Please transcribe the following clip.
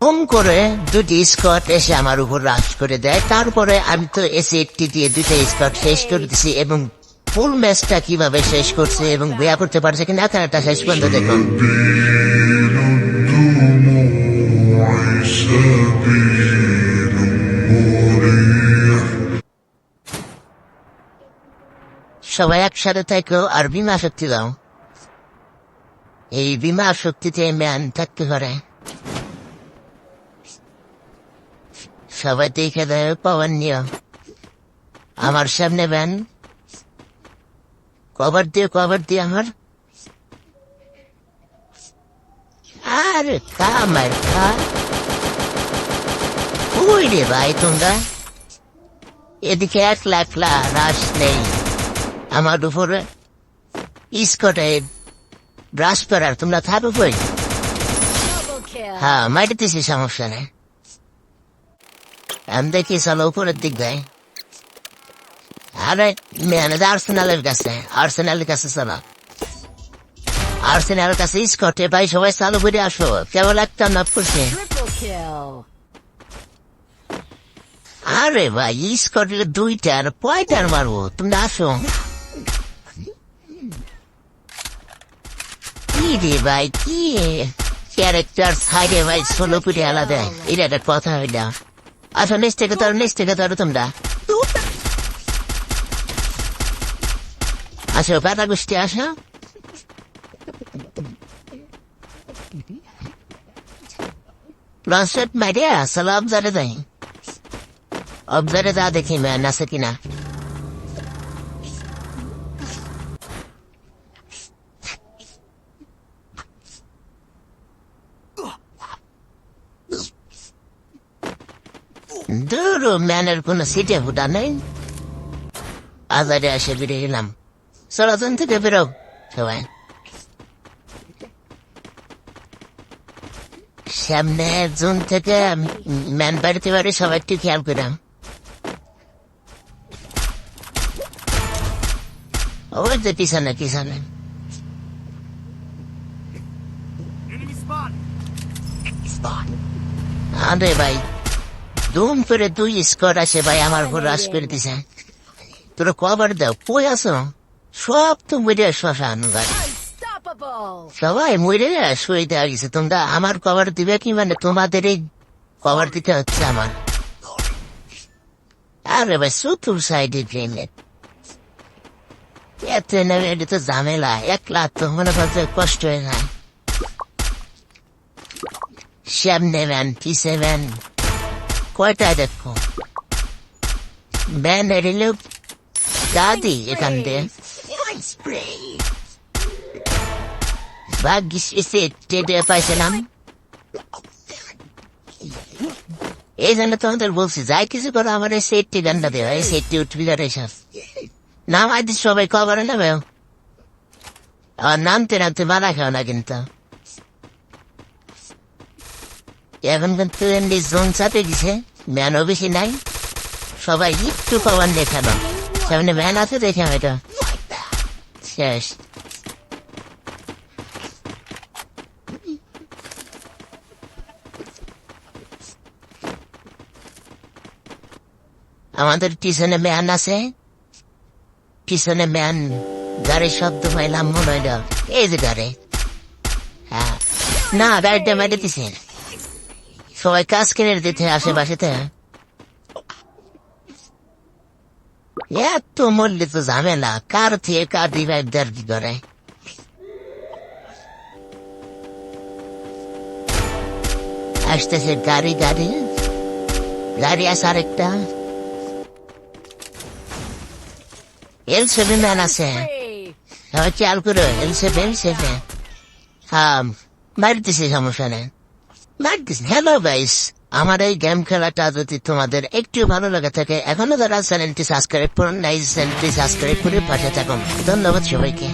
Phone করে দুটি Scott এসে আমার উপর রাশ করে দেয়। তারপরে আমি তো এসি দিয়ে দুইটা স্কট শেষ করে দিছি এবং ফুল ম্যাচটা কিভাবে শেষ করছে এবং বিয়া করতে পারছে কিনা একটা শেষ পর্যন্ত দেখুন। সবাই একসাথে থেকেও আর বিমা শক্তি দাও। এই বিমা শক্তিতে ম্যান থাকতে পারে। সবাই দেখে দেয় পাওয়ার নিয়ে আমার সামনে ব্যান কভার দিয়ে আমার আর কামার খা ওই রে ভাই তোমরা এদিকে একলা রাশ নেই আমার উপরে স্কটে ব্রাশ করার তোমরা থাকো কই? হ্যাঁ মাইতেছি সমস্যা নেই। আমি দেখি চলো উপরের দিক দেয়। আরে মেয়ে আর্সেনালের কাছে চলো। আর্সেনালের কাছে স্কটে ভাই সবাই চালু করে আসো। কেবল একটা নক করছে। আরে ভাই স্কটের দুইটার কয়টার মারবো তোমরা আসো। কি রে ভাই কি ক্যারেক্টার সাইডে ভাই ষোলো ফুটে আলাদা এটা একটা কথা হইলা। আসো নিচ থেকে ধরো তোমরা আসো পাতা গোষ্ঠী আসো। প্লাস্টেড মাইডিয়া চলো অবজারে যা দেখি ম্যান আছে কিনা। দূর ম্যানের কোন সিটে ফুটা নেই। আজারে এসে বেরিয়ে গেলাম। চলাচল থেকে বেরো সবাই। সামনে জুন থেকে ম্যান বাড়িতে বাড়ি সবাই একটু খেয়াল করাম। ওই যে পিছনে আরে ভাই দুম করে দুই স্কট আছে ভাই আমার উপর রাশ করে দিছে। তোরা কবার দাও কই আছো? সব তো মরে শ্মশান ভাই সবাই মরে শুয়ে দেওয়া গেছে। তোমরা আমার কভার দিবে কি মানে তোমাদের এই কভার দিতে হচ্ছে আমার। আরে ভাই চতুর সাইডে গ্রেনেড এত নেবে এটা তো ঝামেলা। একলা তো মনে করছে কষ্ট হয়ে যায়। সামনে ম্যান পিছে ম্যান কয়টা দেখো ব্যান এরিলেও দাদি এখান দিয়ে ভাগ্যিস এসে টেডে পাইছিলাম। এই জন্য তোমাদের বলছি যাই কিছু করো আমার এই সেটটি গান্ডা দেওয়া এই সেটটি উঠবি এসব নামাই দিস সবাই কভারে নেবে। আর নামতে মারা খাও না কিন্তু এখন কিন্তু জোন চাপে গেছে ম্যানও বেশি নাই। সবাই একটু কভার দেখানো সামনে ম্যান আছে দেখে এটা শেষ। আমাদের পিছনে ম্যান আছে পিছনে ম্যান গাড়ির শব্দ পাইলাম মনে হয় এই যে গাড়ি। হ্যাঁ না গাড়িটা মেরে দিছে সবাই কাজ কিনে দিতে আশেপাশেতে। এত মরলে তো ঝামেলা কার থেকে কার রিভাইভ দেওয়ার কি করে। আসতেছে গাড়ি আছে আরেকটা L7 ম্যান আছে সবাই খেয়াল করো L7 হ্যাঁ বাড়িতেছে সমস্যা নেই বাড়িতেছে। হ্যালো গাইস আমার এই গেম খেলাটা যদি তোমাদের একটু ভালো লাগে থাকে এখনো যারা চ্যানেলটি সাবস্ক্রাইব করুন চ্যানেলটি সাবস্ক্রাইব করে পাশে থাকুন। ধন্যবাদ সবাইকে।